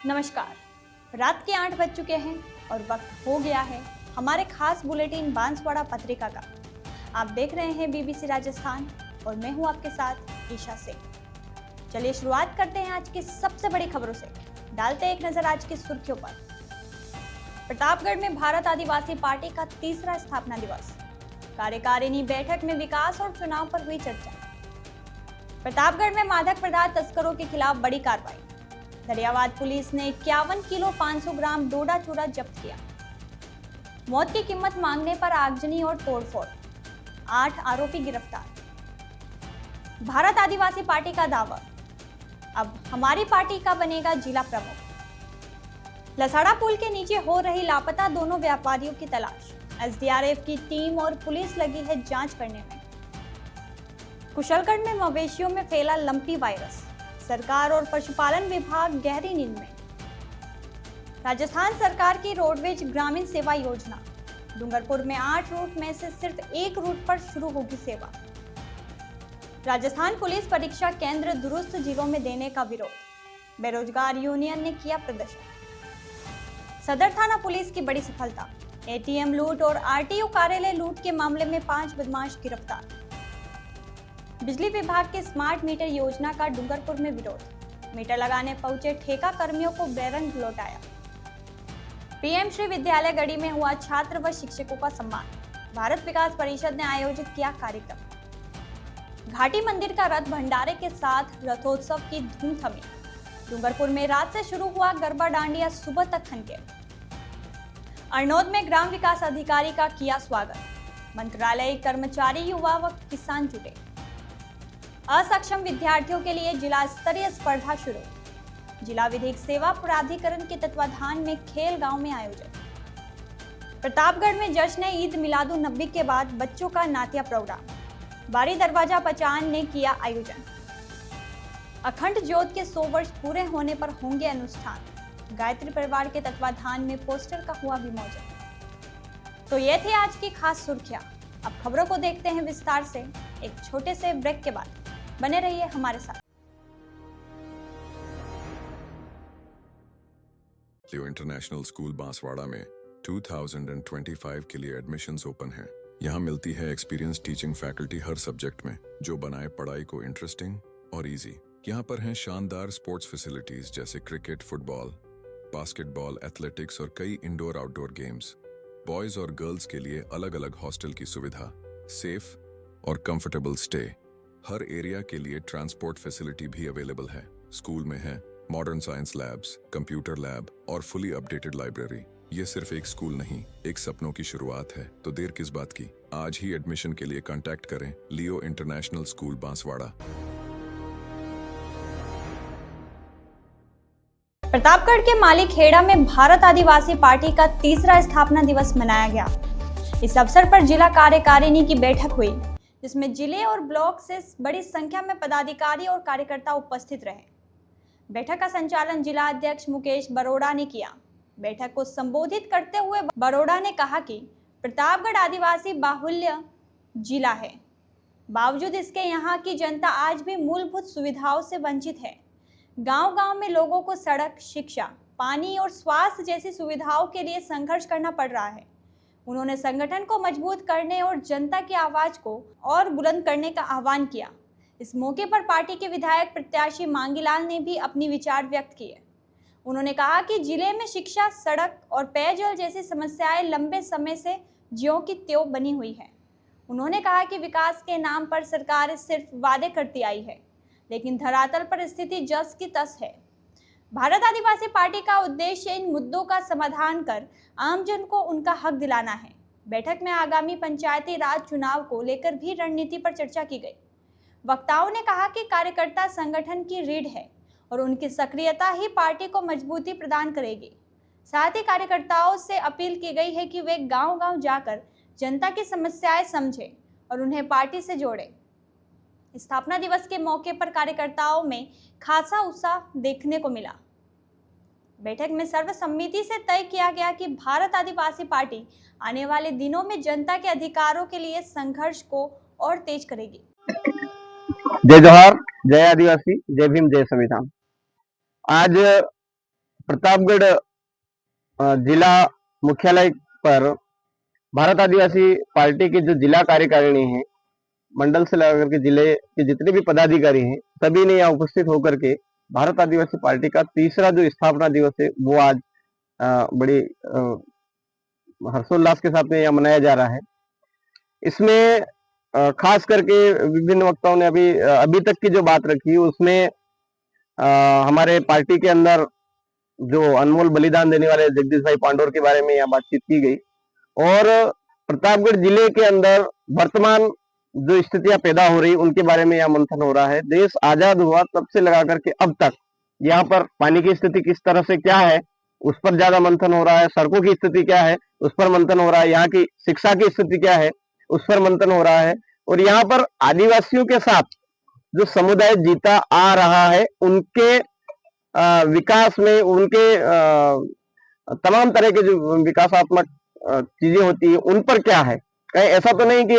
नमस्कार। रात के 8 बज चुके हैं और वक्त हो गया है हमारे खास बुलेटिन बांसवाड़ा पत्रिका का। आप देख रहे हैं बीबीसी राजस्थान और मैं हूं आपके साथ ईशा सिंह। चलिए शुरुआत करते हैं आज की सबसे बड़ी खबरों से। डालते हैं एक नजर आज की सुर्खियों पर। प्रतापगढ़ में भारत आदिवासी पार्टी का तीसरा स्थापना दिवस। कार्यकारिणी बैठक में विकास और चुनाव पर हुई चर्चा। प्रतापगढ़ में मादक पदार्थ तस्करों के खिलाफ बड़ी कार्रवाई। दरियावाद पुलिस ने 51 किलो 500 ग्राम डोडा चूरा जब्त किया। मौत की कीमत मांगने पर आगजनी और तोड़फोड़, 8 आरोपी गिरफ्तार। भारत आदिवासी पार्टी का दावा, अब हमारी पार्टी का बनेगा जिला प्रमुख। लसाड़ा पुल के नीचे हो रही लापता दोनों व्यापारियों की तलाश। एसडीआरएफ की टीम और पुलिस लगी है जांच करने में। कुशलगढ़ में मवेशियों में फैला लंपी वायरस। सरकार और पशुपालन विभाग गहरी नींद में। राजस्थान सरकार की रोडवेज ग्रामीण सेवा योजना। डूंगरपुर में 8 रूट में से सिर्फ 1 रूट पर शुरू होगी सेवा। राजस्थान पुलिस परीक्षा केंद्र दुरुस्त जिलों में देने का विरोध। बेरोजगार यूनियन ने किया प्रदर्शन। सदर थाना पुलिस की बड़ी सफलता। एटीएम लूट और आरटीओ कार्यालय लूट के मामले में 5 बदमाश गिरफ्तार। बिजली विभाग के स्मार्ट मीटर योजना का डूंगरपुर में विरोध। मीटर लगाने पहुंचे ठेका कर्मियों को बेरंग लौटाया। पीएम श्री विद्यालय गढ़ी में हुआ छात्र व शिक्षकों का सम्मान। भारत विकास परिषद ने आयोजित किया कार्यक्रम। घाटी मंदिर का रथ भंडारे के साथ रथोत्सव की धूम थमी। डूंगरपुर में रात से शुरू हुआ गरबा डांडिया सुबह तक खनके। अरनोद में ग्राम विकास अधिकारी का किया स्वागत। मंत्रालय कर्मचारी युवा व किसान जुटे। असक्षम विद्यार्थियों के लिए जिला स्तरीय स्पर्धा शुरू। जिला विधिक सेवा प्राधिकरण के तत्वाधान में खेल गांव में आयोजन। प्रतापगढ़ में जश्न ईद मिलादुन नबी के बाद बच्चों का नातिया प्रोग्राम। बारी दरवाजा पचान ने किया आयोजन। अखंड ज्योत के 100 वर्ष पूरे होने पर होंगे अनुष्ठान। गायत्री परिवार के तत्वाधान में पोस्टर का हुआ विमोचन। तो ये थी आज की खास सुर्खियां। अब खबरों को देखते हैं विस्तार से एक छोटे से ब्रेक के बाद। बने रहिए हमारे साथ। लियो इंटरनेशनल स्कूल बांसवाड़ा में 2025 के लिए एडमिशन्स ओपन हैं। यहाँ मिलती है एक्सपीरियंस टीचिंग फैकल्टी हर सब्जेक्ट में, जो बनाए पढ़ाई को इंटरेस्टिंग और इजी। यहाँ पर हैं शानदार स्पोर्ट्स फैसिलिटीज जैसे क्रिकेट, फुटबॉल, बास्केटबॉल, एथलेटिक्स और कई इंडोर आउटडोर गेम्स। बॉयज और गर्ल्स के लिए अलग अलग हॉस्टल की सुविधा, सेफ और कंफर्टेबल स्टे। हर एरिया के लिए ट्रांसपोर्ट फैसिलिटी भी अवेलेबल है। स्कूल में है modern science labs, computer lab और फुली अपडेटेड लाइब्रेरी। ये सिर्फ एक स्कूल नहीं, एक सपनों की शुरुआत है। तो देर किस बात की, आज ही एडमिशन के लिए कांटेक्ट करें लियो इंटरनेशनल स्कूल बांसवाड़ा। प्रतापगढ़ के मालीखेड़ा में भारत आदिवासी पार्टी का तीसरा स्थापना दिवस मनाया गया। इस अवसर पर जिला कार्यकारिणी की बैठक हुई, जिसमें जिले और ब्लॉक से बड़ी संख्या में पदाधिकारी और कार्यकर्ता उपस्थित रहे। बैठक का संचालन जिला अध्यक्ष मुकेश बरोड़ा ने किया। बैठक को संबोधित करते हुए बरोड़ा ने कहा कि प्रतापगढ़ आदिवासी बाहुल्य जिला है, बावजूद इसके यहाँ की जनता आज भी मूलभूत सुविधाओं से वंचित है। गांव-गांव में लोगों को सड़क, शिक्षा, पानी और स्वास्थ्य जैसी सुविधाओं के लिए संघर्ष करना पड़ रहा है। उन्होंने संगठन को मजबूत करने और जनता की आवाज को और बुलंद करने का आह्वान किया। इस मौके पर पार्टी के विधायक प्रत्याशी मांगीलाल ने भी अपनी विचार व्यक्त किए। उन्होंने कहा कि जिले में शिक्षा, सड़क और पेयजल जैसी समस्याएं लंबे समय से ज्यों की त्यों बनी हुई है। उन्होंने कहा कि विकास के नाम पर सरकार सिर्फ वादे करती आई है, लेकिन धरातल पर स्थिति जस की तस है। भारत आदिवासी पार्टी का उद्देश्य इन मुद्दों का समाधान कर आमजन को उनका हक दिलाना है। बैठक में आगामी पंचायती राज चुनाव को लेकर भी रणनीति पर चर्चा की गई। वक्ताओं ने कहा कि कार्यकर्ता संगठन की रीढ़ है और उनकी सक्रियता ही पार्टी को मजबूती प्रदान करेगी। साथ ही कार्यकर्ताओं से अपील की गई है कि वे गांव-गांव जाकर जनता की समस्याएं समझें और उन्हें पार्टी से जोड़ें। स्थापना दिवस के मौके पर कार्यकर्ताओं में खासा उत्साह देखने को मिला। बैठक में सर्वसम्मति से तय किया गया कि भारत आदिवासी पार्टी आने वाले दिनों में जनता के अधिकारों के लिए संघर्ष को और तेज करेगी। जय जोहार, जय आदिवासी, जय भीम, जय संविधान। आज प्रतापगढ़ जिला मुख्यालय पर भारत आदिवासी पार्टी की जो जिला कार्यकारिणी है, मंडल से लेकर के जिले के जितने भी पदाधिकारी हैं, सभी ने यहाँ उपस्थित होकर के भारत आदिवासी पार्टी का तीसरा जो स्थापना दिवस है वो आज बड़ी हर्षोल्लास के साथ में यहाँ मनाया जा रहा है। इसमें खास करके विभिन्न वक्ताओं ने अभी तक की जो बात रखी उसमें हमारे पार्टी के अंदर जो अनमोल बलिदान देने वाले जगदीश भाई पांडोर के बारे में यहाँ बातचीत की गई और प्रतापगढ़ जिले के अंदर वर्तमान जो स्थितियां पैदा हो रही उनके बारे में यहाँ मंथन हो रहा है। देश आजाद हुआ तब से लगा करके अब तक यहाँ पर पानी की स्थिति किस तरह से क्या है उस पर ज्यादा मंथन हो रहा है, सड़कों की स्थिति क्या है उस पर मंथन हो रहा है, यहाँ की शिक्षा की स्थिति क्या है उस पर मंथन हो रहा है और यहाँ पर आदिवासियों के साथ जो समुदाय जीता आ रहा है उनके विकास में उनके तमाम तरह के जो विकासात्मक चीजें होती है उन पर क्या है। कहीं ऐसा तो नहीं कि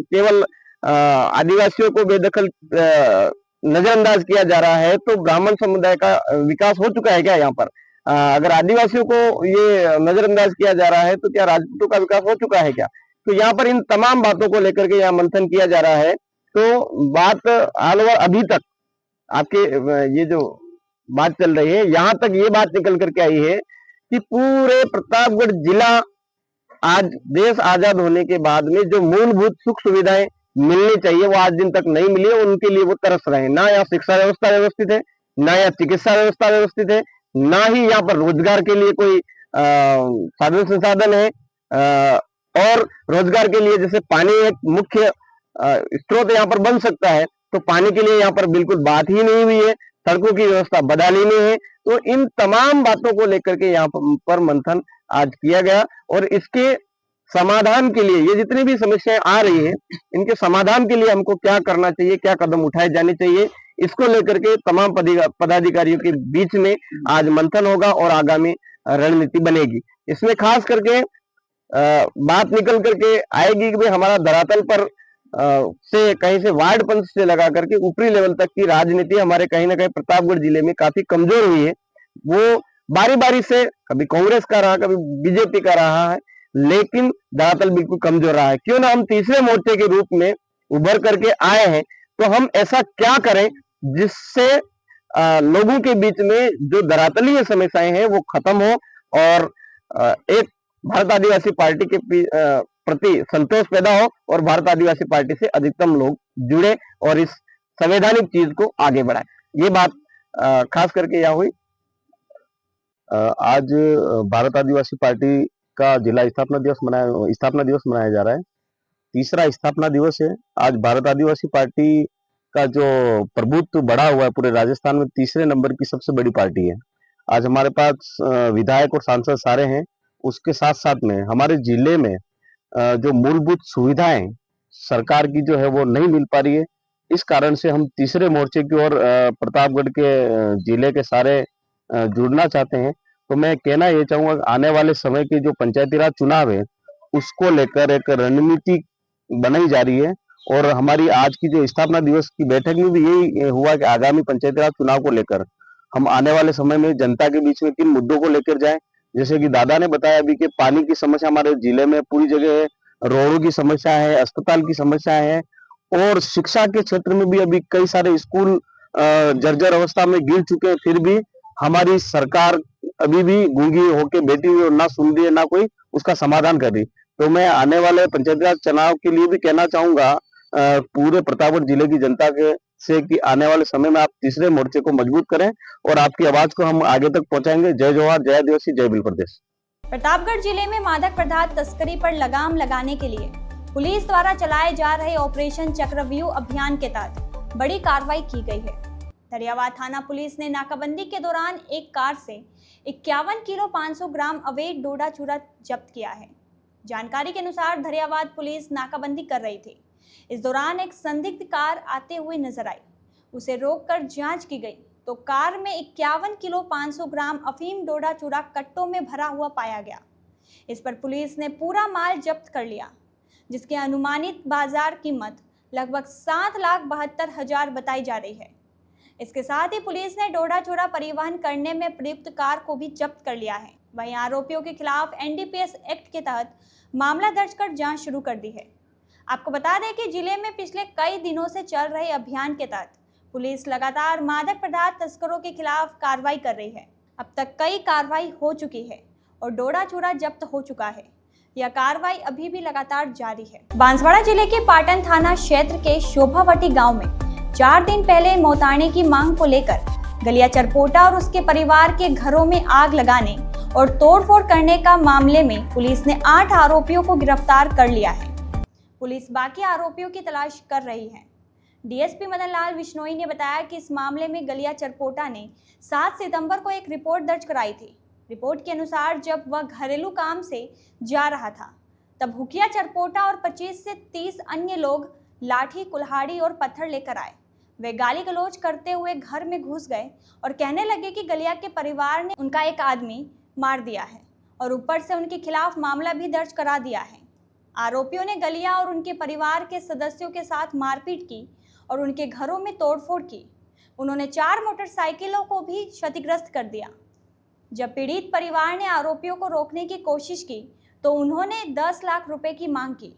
केवल आदिवासियों को बेदखल नजरअंदाज किया जा रहा है, तो ब्राह्मण समुदाय का विकास हो चुका है क्या यहाँ पर? अगर आदिवासियों को ये नजरअंदाज किया जा रहा है तो क्या राजपूतों का विकास हो चुका है क्या? तो यहाँ पर इन तमाम बातों को लेकर के यहाँ मंथन किया जा रहा है। तो बात ऑल ओवर अभी तक आपके ये जो बात चल रही है यहाँ तक ये बात निकल करके आई है कि पूरे प्रतापगढ़ जिला आज देश आजाद होने के बाद में जो मूलभूत सुख सुविधाएं मिलनी चाहिए वो आज दिन तक नहीं मिली है, उनके लिए वो तरस रहे हैं। ना यहाँ शिक्षा व्यवस्था व्यवस्थित है, ना यहाँ चिकित्सा व्यवस्था व्यवस्थित है, ना ही यहाँ पर रोजगार के लिए कोई साधन संसाधन है और रोजगार के लिए जैसे पानी एक मुख्य स्रोत यहाँ पर बन सकता है तो पानी के लिए यहाँ पर बिल्कुल बात ही नहीं हुई है, सड़कों की व्यवस्था बदहाली नहीं है। तो इन तमाम बातों को लेकर के यहाँ पर मंथन आज किया गया और इसके समाधान के लिए ये जितनी भी समस्याएं आ रही है इनके समाधान के लिए हमको क्या करना चाहिए, क्या कदम उठाए जाने चाहिए, इसको लेकर के तमाम पदाधिकारियों के बीच में आज मंथन होगा और आगामी रणनीति बनेगी। इसमें खास करके बात निकल करके आएगी कि भाई हमारा धरातल पर से कहीं से वार्ड पंच से लगा करके ऊपरी लेवल तक की राजनीति हमारे कहीं ना कहीं प्रतापगढ़ जिले में काफी कमजोर हुई है। वो बारी बारी से कभी कांग्रेस का रहा, कभी बीजेपी का रहा है, लेकिन धरातल बिल्कुल कमजोर रहा है। क्यों ना हम तीसरे मोर्चे के रूप में उभर करके आए हैं, तो हम ऐसा क्या करें जिससे लोगों के बीच में जो धरातलीय समस्याएं हैं वो खत्म हो और एक भारत आदिवासी पार्टी के प्रति संतोष पैदा हो और भारत आदिवासी पार्टी से अधिकतम लोग जुड़े और इस संवैधानिक चीज को आगे बढ़ाए। ये बात खास करके यहाँ हुई। आज भारत आदिवासी पार्टी का जिला स्थापना दिवस मनाया जा रहा है। तीसरा स्थापना दिवस है। आज भारत आदिवासी पार्टी का जो प्रभुत्व बढ़ा हुआ है पूरे राजस्थान में, तीसरे नंबर की सबसे बड़ी पार्टी है। आज हमारे पास विधायक और सांसद सारे हैं। उसके साथ साथ में हमारे जिले में जो मूलभूत सुविधाएं सरकार की जो है वो नहीं मिल पा रही है। इस कारण से हम तीसरे मोर्चे की ओर प्रतापगढ़ के जिले के सारे जुड़ना चाहते हैं। तो मैं कहना ये चाहूंगा आने वाले समय के जो पंचायती राज चुनाव है उसको लेकर एक रणनीति बनाई जा रही है और हमारी आज की जो स्थापना दिवस की बैठक में भी यही हुआ कि आगामी पंचायती राज चुनाव को लेकर हम आने वाले समय में जनता के बीच में किन मुद्दों को लेकर जाएं। जैसे कि दादा ने बताया अभी कि पानी की समस्या हमारे जिले में पूरी जगह है, रोडों की समस्या है, अस्पताल की समस्या है और शिक्षा के क्षेत्र में भी अभी कई सारे स्कूल जर्जर अवस्था में गिर चुके हैं, फिर भी हमारी सरकार अभी भी गूंगी होके बैठी हुई और ना सुन रही है ना कोई उसका समाधान कर रही। तो मैं आने वाले पंचायती राज चुनाव के लिए भी कहना चाहूंगा पूरे प्रतापगढ़ जिले की जनता के से कि आने वाले समय में आप तीसरे मोर्चे को मजबूत करें और आपकी आवाज को हम आगे तक पहुंचाएंगे। जय जोहार, जय आदिवासी, जय भील प्रदेश। प्रतापगढ़ जिले में मादक पदार्थ तस्करी पर लगाम लगाने के लिए पुलिस द्वारा चलाए जा रहे ऑपरेशन चक्रव्यूह अभियान के तहत बड़ी कार्रवाई की गई है। दरियावाद थाना पुलिस ने नाकाबंदी के दौरान एक कार से 51 किलो 500 ग्राम अवैध डोडा चूरा जब्त किया है। जानकारी के अनुसार दरियावाद पुलिस नाकाबंदी कर रही थी। इस दौरान एक संदिग्ध कार आते हुए नजर आई। उसे रोककर जांच की गई तो कार में 51 किलो 500 ग्राम अफीम डोडा चूरा कट्टों में भरा हुआ पाया गया। इस पर पुलिस ने पूरा माल जब्त कर लिया, जिसकी अनुमानित बाजार कीमत लगभग 7,72,000 बताई जा रही है। इसके साथ ही पुलिस ने डोडा चूड़ा परिवहन करने में प्रयुक्त कार को भी जब्त कर लिया है। वहीं आरोपियों के खिलाफ एनडीपीएस एक्ट के तहत मामला दर्ज कर जांच शुरू कर दी है। आपको बता दें कि जिले में पिछले कई दिनों से चल रहे अभियान के तहत पुलिस लगातार मादक पदार्थ तस्करों के खिलाफ कार्रवाई कर रही है। अब तक कई कार्रवाई हो चुकी है और डोडा चूड़ा जब्त हो चुका है। यह कार्रवाई अभी भी लगातार जारी है। बांसवाड़ा जिले के पाटन थाना क्षेत्र के शोभावटी गांव में 4 दिन पहले मौताने की मांग को लेकर गलिया चरपोटा और उसके परिवार के घरों में आग लगाने और तोड़फोड़ करने का मामले में पुलिस ने 8 आरोपियों को गिरफ्तार कर लिया है। पुलिस बाकी आरोपियों की तलाश कर रही है। डीएसपी मदन लाल विश्नोई ने बताया कि इस मामले में गलिया चरपोटा ने 7 सितंबर को एक रिपोर्ट दर्ज कराई थी। रिपोर्ट के अनुसार जब वह घरेलू काम से जा रहा था तब हुकिया चरपोटा और 25 से 30 अन्य लोग लाठी, कुल्हाड़ी और पत्थर लेकर आए। वे गाली गलौज करते हुए घर में घुस गए और कहने लगे कि गलिया के परिवार ने उनका एक आदमी मार दिया है और ऊपर से उनके खिलाफ मामला भी दर्ज करा दिया है। आरोपियों ने गलिया और उनके परिवार के सदस्यों के साथ मारपीट की और उनके घरों में तोड़फोड़ की। उन्होंने 4 मोटरसाइकिलों को भी क्षतिग्रस्त कर दिया। जब पीड़ित परिवार ने आरोपियों को रोकने की कोशिश की तो उन्होंने 10 लाख रुपए की मांग की।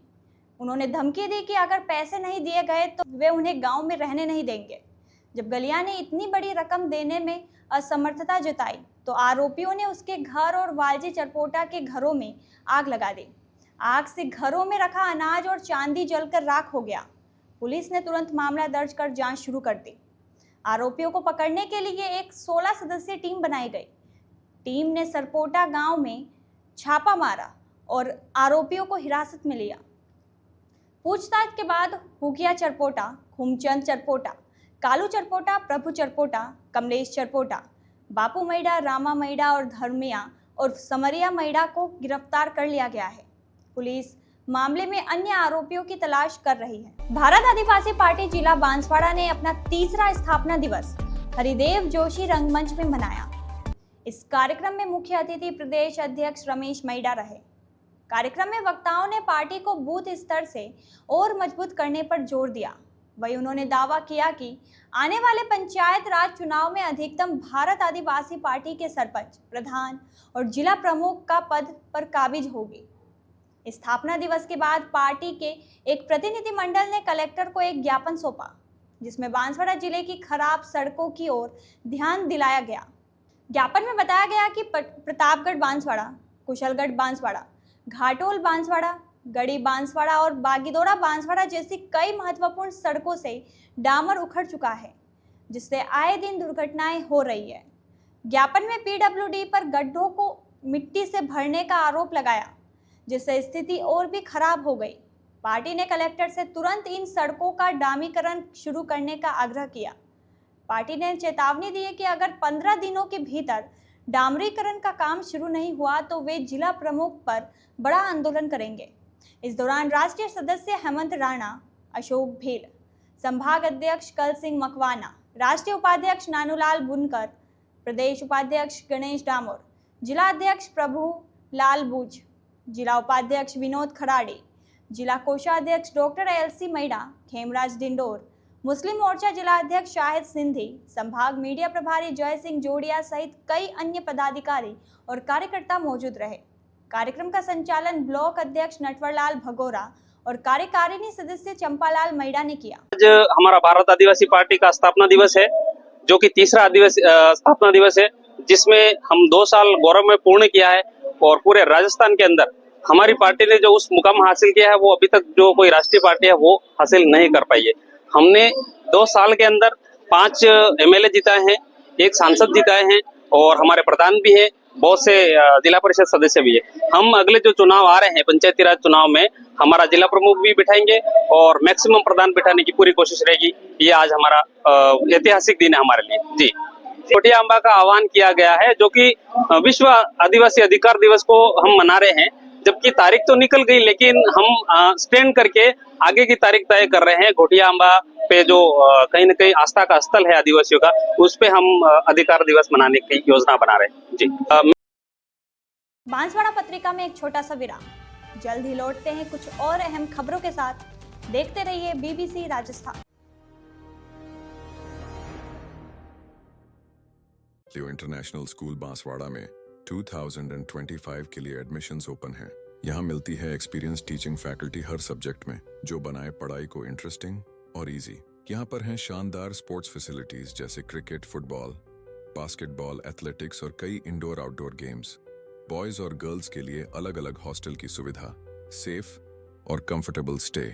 उन्होंने धमकी दी कि अगर पैसे नहीं दिए गए तो वे उन्हें गांव में रहने नहीं देंगे। जब गलिया ने इतनी बड़ी रकम देने में असमर्थता जताई तो आरोपियों ने उसके घर और वालजी चरपोटा के घरों में आग लगा दी। आग से घरों में रखा अनाज और चांदी जलकर राख हो गया। पुलिस ने तुरंत मामला दर्ज कर जांच शुरू कर दी। आरोपियों को पकड़ने के लिए एक 16 सदस्यीय टीम बनाई गई। टीम ने सरपोटा गांव में छापा मारा और आरोपियों को हिरासत में लिया। पूछताछ के बाद हुकिया चरपोटा, खूमचंद चरपोटा, कालू चरपोटा, प्रभु चरपोटा, कमलेश चरपोटा, बापू मैडा, रामा मैडा और धर्मिया और समरिया मैडा को गिरफ्तार कर लिया गया है। पुलिस मामले में अन्य आरोपियों की तलाश कर रही है। भारत आदिवासी पार्टी जिला बांसवाड़ा ने अपना 3रा स्थापना दिवस हरिदेव जोशी रंगमंच में मनाया। इस कार्यक्रम में मुख्य अतिथि प्रदेश अध्यक्ष रमेश मैडा रहे। कार्यक्रम में वक्ताओं ने पार्टी को बूथ स्तर से और मजबूत करने पर जोर दिया। वहीं उन्होंने दावा किया कि आने वाले पंचायत राज चुनाव में अधिकतम भारत आदिवासी पार्टी के सरपंच, प्रधान और जिला प्रमुख का पद पर काबिज होगी। स्थापना दिवस के बाद पार्टी के एक प्रतिनिधिमंडल ने कलेक्टर को एक ज्ञापन सौंपा जिसमें बांसवाड़ा जिले की खराब सड़कों की ओर ध्यान दिलाया गया। ज्ञापन में बताया गया कि प्रतापगढ़ बांसवाड़ा, कुशलगढ़ बांसवाड़ा, घाटोल बांसवाड़ा, गढ़ी बांसवाड़ा और बागीदोरा बांसवाड़ा जैसी कई महत्वपूर्ण सड़कों से डामर उखड़ चुका है जिससे आए दिन दुर्घटनाएं हो रही है। ज्ञापन में पीडब्ल्यूडी पर गड्ढों को मिट्टी से भरने का आरोप लगाया जिससे स्थिति और भी खराब हो गई। पार्टी ने कलेक्टर से तुरंत इन सड़कों का डामरीकरण शुरू करने का आग्रह किया। पार्टी ने चेतावनी दी है कि अगर 15 दिनों के भीतर डामरीकरण का काम शुरू नहीं हुआ तो वे जिला प्रमुख पर बड़ा आंदोलन करेंगे। इस दौरान राष्ट्रीय सदस्य हेमंत राणा, अशोक भेल, संभाग अध्यक्ष कल सिंह मकवाना, राष्ट्रीय उपाध्यक्ष नानूलाल बुनकर, प्रदेश उपाध्यक्ष गणेश डामोर, जिला अध्यक्ष प्रभु लाल बूझ, जिला उपाध्यक्ष विनोद खराड़े, जिला कोषाध्यक्ष डॉक्टर एलसी मैडा, खेमराज डिंडोर, मुस्लिम मोर्चा जिला अध्यक्ष शाहिद सिंधी, संभाग मीडिया प्रभारी जय सिंह जोड़िया सहित कई अन्य पदाधिकारी और कार्यकर्ता मौजूद रहे। कार्यक्रम का संचालन ब्लॉक अध्यक्ष नटवरलाल भगोरा और कार्यकारिणी सदस्य चंपालाल मैडा ने किया। आज हमारा भारत आदिवासी पार्टी का स्थापना दिवस है जो कि 3रा आदिवासी स्थापना दिवस है जिसमें हम 2 साल गौरव में पूर्ण किया है और पूरे राजस्थान के अंदर हमारी पार्टी ने जो उस मुकाम हासिल किया है वो अभी तक जो कोई राष्ट्रीय पार्टी है वो हासिल नहीं कर पाई है। हमने 2 साल के अंदर 5 एमएलए जिताए हैं, 1 सांसद जिताए हैं और हमारे प्रधान भी है, बहुत से जिला परिषद सदस्य भी है। हम अगले जो चुनाव आ रहे हैं पंचायती राज चुनाव में हमारा जिला प्रमुख भी बिठाएंगे और मैक्सिमम प्रधान बिठाने की पूरी कोशिश रहेगी। ये आज हमारा ऐतिहासिक दिन है हमारे लिए। जी, छोटिया अम्बा का आह्वान किया गया है जो कि विश्व आदिवासी अधिकार दिवस को हम मना रहे हैं, जबकि तारीख तो निकल गई लेकिन हम स्टैंड करके आगे की तारीख तय कर रहे हैं। घोटिया अम्बा पे जो कहीं न कहीं आस्था का स्थल है आदिवासियों का, उस पे हम अधिकार दिवस मनाने की योजना बना रहे हैं। जी। बांसवाड़ा पत्रिका में एक छोटा सा विराम। जल्द ही लौटते हैं कुछ और अहम खबरों के साथ। देखते रहिए बीबीसी राजस्थान। लियो इंटरनेशनल स्कूल बांसवाड़ा में 2025 के लिए एडमिशन्स ओपन हैं। यहाँ मिलती है एक्सपीरियंस टीचिंग फैकल्टी हर सब्जेक्ट में, जो बनाए पढ़ाई को इंटरेस्टिंग और इजी। यहाँ पर हैं शानदार स्पोर्ट्स फैसिलिटीज जैसे क्रिकेट, फुटबॉल, बास्केटबॉल, एथलेटिक्स और कई इंडोर आउटडोर गेम्स। बॉयज और गर्ल्स के लिए अलग अलग हॉस्टल की सुविधा, सेफ और कंफर्टेबल स्टे।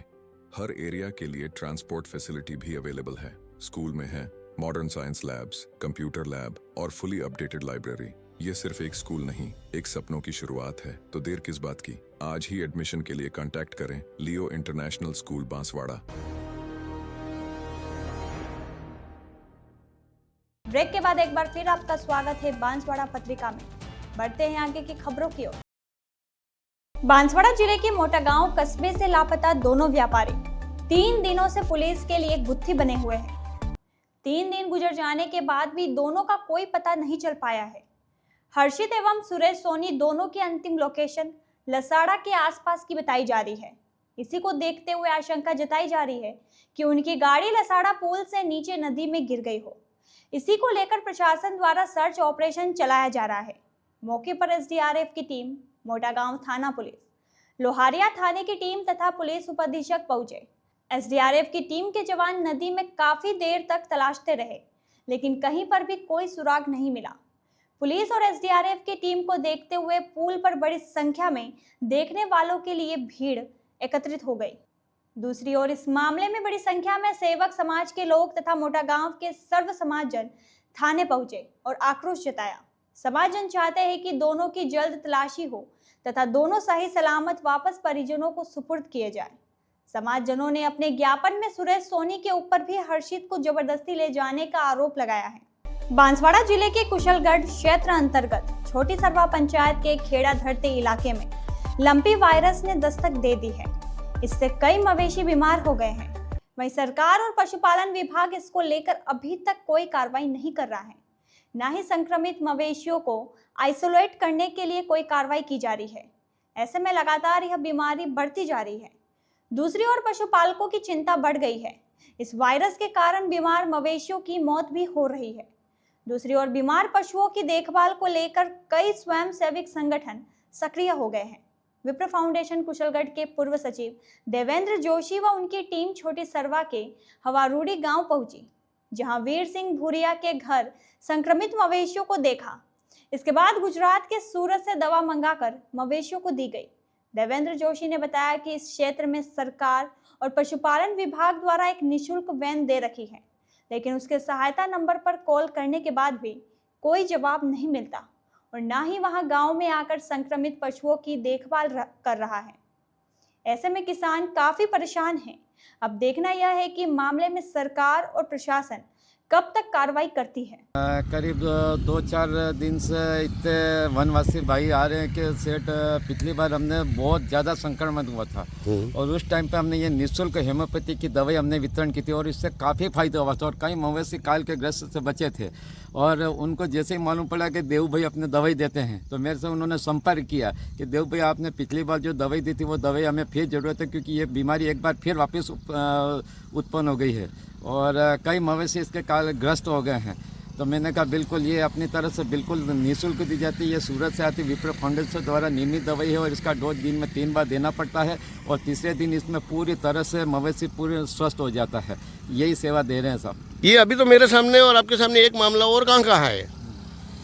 हर एरिया के लिए ट्रांसपोर्ट फैसिलिटी भी अवेलेबल है। स्कूल में है modern science labs, computer lab और फुली अपडेटेड लाइब्रेरी। ये सिर्फ एक स्कूल नहीं, एक सपनों की शुरुआत है। तो देर किस बात की, आज ही एडमिशन के लिए कांटेक्ट करें लियो इंटरनेशनल स्कूल बांसवाड़ा। ब्रेक के बाद एक बार फिर आपका स्वागत है बांसवाड़ा पत्रिका में। बढ़ते हैं आगे की खबरों की ओर। बांसवाड़ा जिले के मोटा गांव कस्बे से लापता दोनों व्यापारी 3 दिनों से पुलिस के लिए गुत्थी बने हुए हैं। 3 दिन गुजर जाने के बाद भी दोनों का कोई पता नहीं चल पाया है। हर्षित एवं सुरेश सोनी दोनों की अंतिम लोकेशन लसाड़ा के आसपास की बताई जा रही है। इसी को देखते हुए आशंका जताई जा रही है कि उनकी गाड़ी लसाड़ा पुल से नीचे नदी में गिर गई हो। इसी को लेकर प्रशासन द्वारा सर्च ऑपरेशन चलाया जा रहा है। मौके पर एसडीआरएफ की टीम, मोटा गांव थाना पुलिस, लोहारिया थाने की टीम तथा पुलिस उप अधीक्षक पहुंचे। एसडीआरएफ की टीम के जवान नदी में काफी देर तक तलाशते रहे, लेकिन कहीं पर भी कोई सुराग नहीं मिला। पुलिस और एसडीआरएफ की टीम को देखते हुए पुल पर बड़ी संख्या में देखने वालों के लिए भीड़ एकत्रित हो गई। दूसरी ओर इस मामले में बड़ी संख्या में सेवक समाज के लोग तथा मोटा गांव के सर्व समाजजन थाने पहुंचे और आक्रोश जताया। समाजजन चाहते हैं कि दोनों की जल्द तलाशी हो तथा दोनों सही सलामत वापस परिजनों को सुपुर्द किए जाए। समाजजनों ने अपने ज्ञापन में सुरेश सोनी के ऊपर भी हर्षित को जबरदस्ती ले जाने का आरोप लगाया है। बांसवाड़ा जिले के कुशलगढ़ क्षेत्र अंतर्गत छोटी सरवा पंचायत के खेड़ा धरती इलाके में लंपी वायरस ने दस्तक दे दी है। इससे कई मवेशी बीमार हो गए हैं। वहीं सरकार और पशुपालन विभाग इसको लेकर अभी तक कोई कार्रवाई नहीं कर रहा है। न ही संक्रमित मवेशियों को आइसोलेट करने के लिए कोई कार्रवाई की जा रही है। ऐसे में लगातार यह बीमारी बढ़ती जा रही है। दूसरी ओर पशुपालकों की चिंता बढ़ गई है। इस वायरस के कारण बीमार मवेशियों की मौत भी हो रही है। दूसरी ओर बीमार पशुओं की देखभाल को लेकर कई स्वयंसेवी संगठन सक्रिय हो गए हैं। विप्र फाउंडेशन कुशलगढ़ के पूर्व सचिव देवेंद्र जोशी व उनकी टीम छोटी सरवा के हवारूड़ी गांव पहुंची, जहां वीर सिंह भूरिया के घर संक्रमित मवेशियों को देखा। इसके बाद गुजरात के सूरत से दवा मंगाकर मवेशियों को दी गई। देवेंद्र जोशी ने बताया कि इस क्षेत्र में सरकार और पशुपालन विभाग द्वारा एक निःशुल्क वैन दे रखी है, लेकिन उसके सहायता नंबर पर कॉल करने के बाद भी कोई जवाब नहीं मिलता और ना ही वहां गांव में आकर संक्रमित पशुओं की देखभाल कर रहा है। ऐसे में किसान काफी परेशान हैं। अब देखना यह है कि मामले में सरकार और प्रशासन कब तक कार्रवाई करती है। करीब 2-4 दिन से इतने वनवासी भाई आ रहे हैं कि सेठ पिछली बार हमने बहुत ज़्यादा संक्रमण हुआ था और उस टाइम पे हमने ये निःशुल्क होम्योपैथी की दवाई हमने वितरण की थी और इससे काफ़ी फायदा हुआ था और कई मवेशी काल के ग्रस्त से बचे थे। और उनको जैसे ही मालूम पड़ा कि देव भाई अपने दवाई देते हैं तो मेरे से उन्होंने संपर्क किया कि देव भाई आपने पिछली बार जो दवाई दी थी वो दवाई हमें फिर ज़रूरत है, क्योंकि ये बीमारी एक बार फिर वापस उत्पन्न हो गई है और कई मवेशी इसके काल ग्रस्त हो गए हैं। तो मैंने कहा बिल्कुल ये अपनी तरफ से बिल्कुल निःशुल्क दी जाती है। ये सूरत से आती विप्र फाउंडेशन द्वारा नियमित दवाई है और इसका डोज दिन में 3 बार देना पड़ता है और तीसरे दिन इसमें पूरी तरह से मवेशी पूरे स्वस्थ हो जाता है। यही सेवा दे रहे हैं साहब। ये अभी तो मेरे सामने और आपके सामने एक मामला और कहाँ है?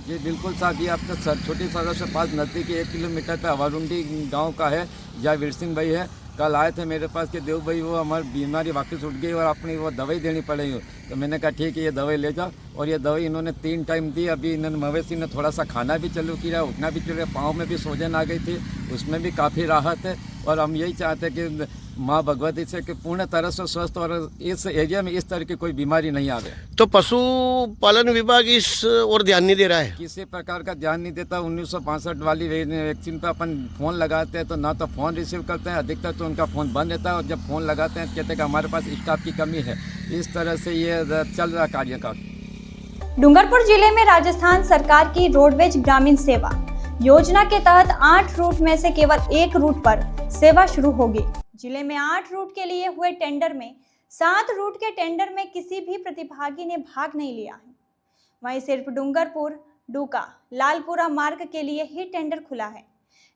जी बिल्कुल साहब, ये आपका छोटी सरवा से पास नज़दीक 1 किलोमीटर पे हवारूंडी गाँव का है, जहाँ वीर सिंह भाई है। कल आए थे मेरे पास कि देव भाई वो हमारी बीमारी वापस उठ गई और अपनी वो दवाई देनी पड़ेगी। तो मैंने कहा ठीक है ये दवाई ले जाओ और ये दवाई इन्होंने 3 टाइम दी। अभी इन्होंने मवेशी ने थोड़ा सा खाना भी चालू किया, उठना भी चल, पाँव में भी सूजन आ गई थी, उसमें भी काफ़ी राहत है। और हम यही चाहते हैं कि माँ भगवती से कि पूर्ण तरह से स्वस्थ और इस एरिया में इस तरह की कोई बीमारी नहीं आवे। तो पशुपालन विभाग इस और ध्यान नहीं दे रहा है? किसी प्रकार का ध्यान नहीं देता। 1965 वाली वैक्सीन पे अपन फ़ोन लगाते हैं तो ना तो फ़ोन रिसीव करते हैं, अधिकतर तो उनका फ़ोन बंद रहता है और जब फ़ोन लगाते हैं कहते हैं कि हमारे पास स्टाफ की कमी है। इस तरह से ये चल रहा कार्य का। डूंगरपुर जिले में राजस्थान सरकार की रोडवेज ग्रामीण सेवा योजना के तहत 8 रूट में से केवल 1 रूट पर सेवा शुरू होगी। जिले में 8 रूट के लिए हुए टेंडर में 7 रूट के टेंडर में किसी भी प्रतिभागी ने भाग नहीं लिया है। वहीं सिर्फ डूंगरपुर, डूका लालपुरा मार्ग के लिए ही टेंडर खुला है।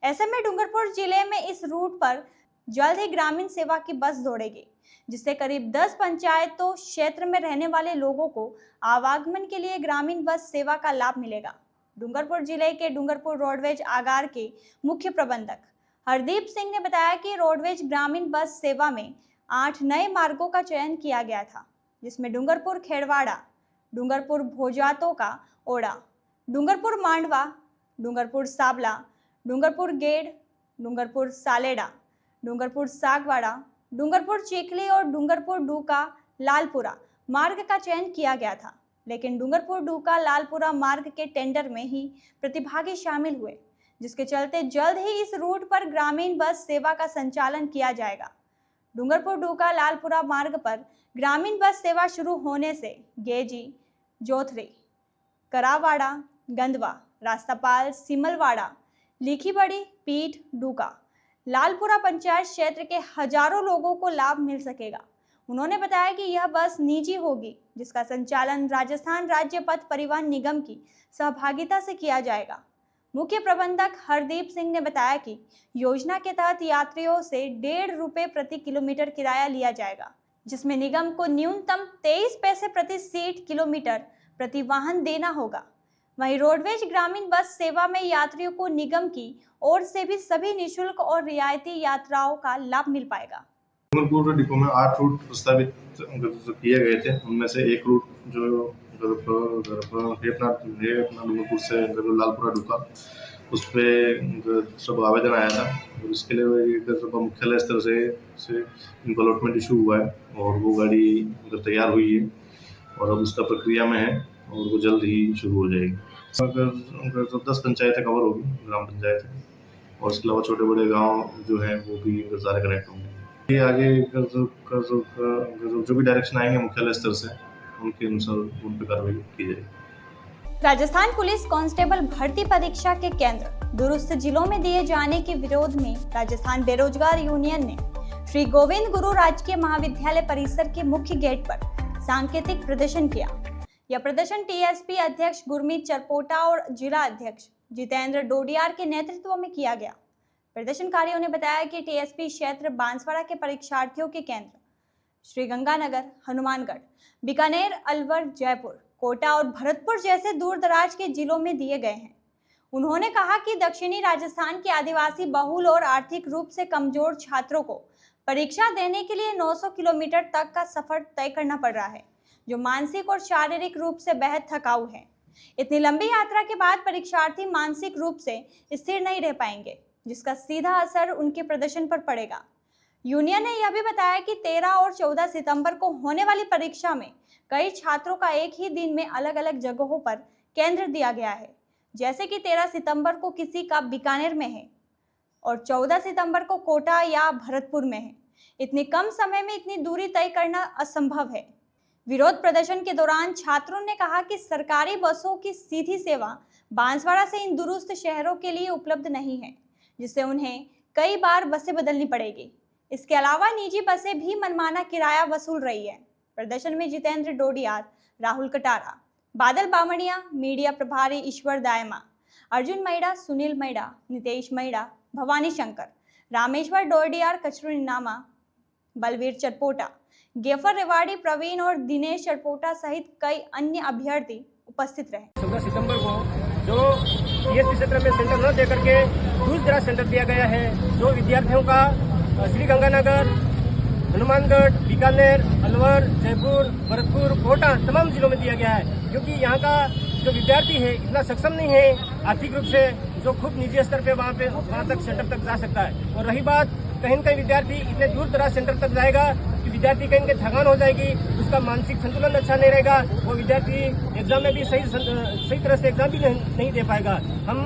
ऐसे में डूंगरपुर जिले में इस रूट पर जल्द ही ग्रामीण सेवा की बस दौड़ेगी, जिससे करीब 10 पंचायतों क्षेत्र में रहने वाले लोगों को आवागमन के लिए ग्रामीण बस सेवा का लाभ मिलेगा। डूंगरपुर जिले के डूंगरपुर रोडवेज आगार के मुख्य प्रबंधक हरदीप सिंह ने बताया कि रोडवेज ग्रामीण बस सेवा में 8 नए मार्गों का चयन किया गया था, जिसमें डूंगरपुर खेड़वाड़ा, डूंगरपुर भोजातों का ओड़ा, डूंगरपुर मांडवा, डूंगरपुर साबला, डूंगरपुर गेड़, डूंगरपुर सालेड़ा, डूंगरपुर सागवाड़ा, डूंगरपुर चिखली और डूंगरपुर डूका लालपुरा मार्ग का चयन किया गया था। लेकिन डूंगरपुर डूका लालपुरा मार्ग के टेंडर में ही प्रतिभागी शामिल हुए, जिसके चलते जल्द ही इस रूट पर ग्रामीण बस सेवा का संचालन किया जाएगा। डूंगरपुर डूका लालपुरा मार्ग पर ग्रामीण बस सेवा शुरू होने से गेजी, जोथरी, करावाड़ा, गंदवा, रास्तापाल, सिमलवाड़ा, लिखीबड़ी, पीठ, डूका, लालपुरा पंचायत क्षेत्र के हजारों लोगों को लाभ मिल सकेगा। उन्होंने बताया कि यह बस निजी होगी, जिसका संचालन राजस्थान राज्य पथ परिवहन निगम की सहभागिता से किया जाएगा। मुख्य प्रबंधक हरदीप सिंह ने बताया कि योजना के तहत यात्रियों से 1.5 रुपये प्रति किलोमीटर किराया लिया जाएगा, जिसमें निगम को न्यूनतम 23 पैसे प्रति सीट किलोमीटर प्रति वाहन देना होगा। वहीं रोडवेज ग्रामीण बस सेवा में यात्रियों को निगम की ओर से भी सभी निःशुल्क और रियायती यात्राओं का लाभ मिल पाएगा। डूंगरपुर डिपो में 8 रूट प्रस्तावित किए गए थे, उनमें से एक रूट जो अपना डूंगरपुर से लालपुरा डूका, उस पर सब आवेदन आया था और इसके लिए मुख्यालय स्तर से इनको अलॉटमेंट इशू हुआ है और वो गाड़ी तैयार हुई है और अब उसका प्रक्रिया में है और वो जल्द ही शुरू हो जाएगी। अगर 10 पंचायतें कवर होगी, ग्राम पंचायत और इसके अलावा छोटे बड़े गांव जो हैं वो भी सारे कनेक्ट होंगे। ये आगे जो भी डायरेक्शन आएंगे मुख्यालय स्तर से, उनके अनुसार उन पर कार्रवाई की जाएगी। राजस्थान पुलिस कांस्टेबल भर्ती परीक्षा के केंद्र दूरस्थ जिलों में दिए जाने के विरोध में राजस्थान बेरोजगार यूनियन ने श्री गोविंद गुरु राजकीय महाविद्यालय परिसर के मुख्य गेट पर सांकेतिक प्रदर्शन किया। यह प्रदर्शन टीएसपी अध्यक्ष गुरमीत चरपोटा और जिला अध्यक्ष जितेंद्र डोडियार के नेतृत्व में किया गया। प्रदर्शनकारियों ने बताया कि टीएसपी क्षेत्र बांसवाड़ा के परीक्षार्थियों के केंद्र श्रीगंगानगर, हनुमानगढ़, बीकानेर, अलवर, जयपुर, कोटा और भरतपुर जैसे दूर दराज के जिलों में दिए गए हैं। उन्होंने कहा कि दक्षिणी राजस्थान के आदिवासी बहुल और आर्थिक रूप से कमजोर छात्रों को परीक्षा देने के लिए 900 किलोमीटर तक का सफर तय करना पड़ रहा है, जो मानसिक और शारीरिक रूप से बेहद थकाऊ है। इतनी लंबी यात्रा के बाद परीक्षार्थी मानसिक रूप से स्थिर नहीं रह पाएंगे, जिसका सीधा असर उनके प्रदर्शन पर पड़ेगा। यूनियन ने यह भी बताया कि 13 और 14 सितंबर को होने वाली परीक्षा में कई छात्रों का एक ही दिन में अलग अलग जगहों पर केंद्र दिया गया है, जैसे कि 13 सितंबर को किसी का बीकानेर में है और 14 सितंबर को कोटा या भरतपुर में है। इतनी कम समय में इतनी दूरी तय करना असंभव है। विरोध प्रदर्शन के दौरान छात्रों ने कहा कि सरकारी बसों की सीधी सेवा बांसवाड़ा से इन दूरस्थ शहरों के लिए उपलब्ध नहीं है, जिससे उन्हें कई बार बसें बदलनी पड़ेगी। इसके अलावा निजी बसें भी मनमाना किराया वसूल रही है। प्रदर्शन में जितेंद्र डोडियार, राहुल कटारा, बादल बामणिया, मीडिया प्रभारी ईश्वर दायमा, अर्जुन मैड़ा, सुनील मैड़ा, नितेश मैड़ा, भवानी शंकर, रामेश्वर डोडियार, कचरू निनामा, बलवीर चरपोटा, गेफर रेवाड़ी, प्रवीण और दिनेश चरपोटा सहित कई अन्य अभ्यर्थी उपस्थित रहे। 14 सितंबर को जो टीएसपी क्षेत्र में सेंटर न देकर के दूसरा सेंटर दिया गया है, जो विद्यार्थियों का श्रीगंगानगर, हनुमानगढ़, बीकानेर, अलवर, जयपुर, भरतपुर, कोटा तमाम जिलों में दिया गया है, क्योंकि यहाँ का जो विद्यार्थी है इतना सक्षम नहीं है आर्थिक रूप से, जो खूब निजी स्तर पे वहाँ तक सेंटर तक जा सकता है। और रही बात, कहीं न कहीं विद्यार्थी इतने दूर दराज सेंटर तक जाएगा कि विद्यार्थी कहीं थकान हो जाएगी, उसका मानसिक संतुलन अच्छा नहीं रहेगा, वो विद्यार्थी एग्जाम में भी सही तरह से एग्जाम भी नहीं दे पाएगा। हम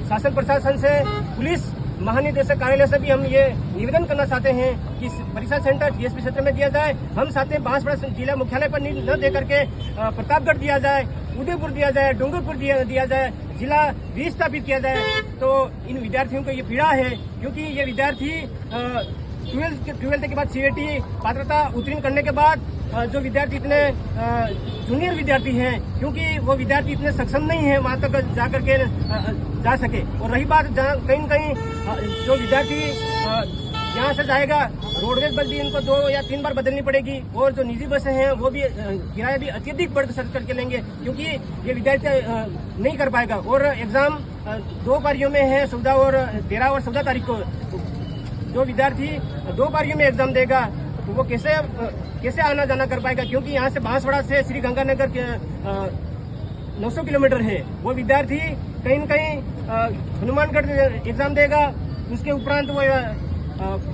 शासन प्रशासन से, पुलिस महानिदेशक कार्यालय से भी हम ये निवेदन करना चाहते हैं कि परीक्षा सेंटर टीएसपी क्षेत्र में दिया जाए। हम चाहते हैं बांसवाड़ा जिला मुख्यालय पर न दे करके प्रतापगढ़ दिया जाए, उदयपुर दिया जाए, डूंगरपुर दिया जाए, जिला भी स्थापित किया जाए। तो इन विद्यार्थियों को ये पीड़ा है, क्योंकि ये विद्यार्थी ट्वेल्थ के बाद CAT पात्रता उत्तीर्ण करने के बाद जो विद्यार्थी इतने जूनियर विद्यार्थी हैं, क्योंकि वो विद्यार्थी इतने सक्षम नहीं है वहां तक जा करके जा सके। और रही बात कहीं न कहीं जो विद्यार्थी यहाँ से जाएगा, रोडवेज बस भी इनको 2 या 3 बार बदलनी पड़ेगी, और जो निजी बसें हैं वो भी किराया भी अत्यधिक बढ़ करके लेंगे, क्योंकि ये विद्यार्थी नहीं कर पाएगा। और एग्जाम 2 पारियों में है, 14 और 13 और 14 तारीख को। जो विद्यार्थी 2 पारियों में एग्जाम देगा तो वो कैसे आना जाना कर पाएगा, क्योंकि यहाँ से बांसवाड़ा से श्री गंगानगर के 900 किलोमीटर है। वो विद्यार्थी कहीं न कहीं हनुमानगढ़ एग्जाम देगा, उसके उपरांत वो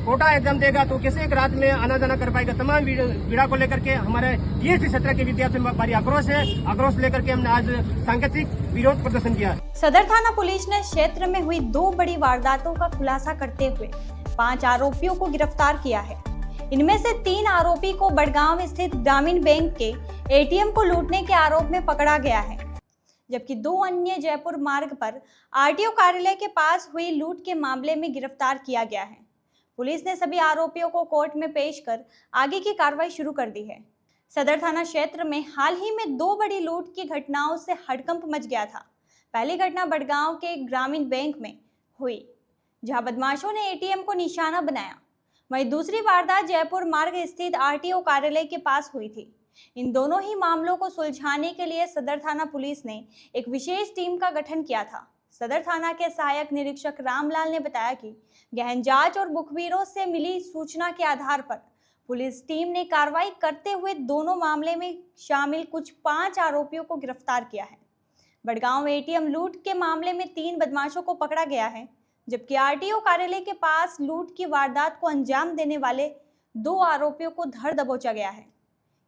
कोटा एग्जाम देगा, तो कैसे एक रात में आना जाना कर पाएगा। तमाम पीड़ा को लेकर के हमारे TSC 17 के विद्यार्थियों में भारी आक्रोश है। आक्रोश लेकर के हमने आज सांकेतिक विरोध प्रदर्शन किया। सदर थाना पुलिस ने क्षेत्र में हुई 2 बड़ी वारदातों का खुलासा करते हुए 5 आरोपियों को गिरफ्तार किया है। इनमें से 3 आरोपी को बड़गांव स्थित ग्रामीण बैंक के ATM को लूटने के आरोप में पकड़ा गया है, जबकि 2 अन्य जयपुर मार्ग पर RTO कार्यालय के पास हुई लूट के मामले में गिरफ्तार किया गया है। पुलिस ने सभी आरोपियों को कोर्ट में पेश कर आगे की कार्रवाई शुरू कर दी है। सदर थाना क्षेत्र में हाल ही में 2 बड़ी लूट की घटनाओं से हड़कंप मच गया था। पहली घटना बड़गांव के ग्रामीण बैंक में हुई, जहां बदमाशों ने ATM को निशाना बनाया। वहीं दूसरी वारदात जयपुर मार्ग स्थित RTO कार्यालय के पास हुई थी। इन दोनों ही मामलों को सुलझाने के लिए सदर थाना पुलिस ने एक विशेष टीम का गठन किया था। सदर थाना के सहायक निरीक्षक रामलाल ने बताया कि गहन जांच और मुखबिरों से मिली सूचना के आधार पर पुलिस टीम ने कार्रवाई करते हुए दोनों मामले में शामिल कुछ 5 आरोपियों को गिरफ्तार किया है। बड़गांव ATM लूट के मामले में 3 बदमाशों को पकड़ा गया है, जबकि RTO कार्यालय के पास लूट की वारदात को अंजाम देने वाले 2 आरोपियों को धर दबोचा गया है।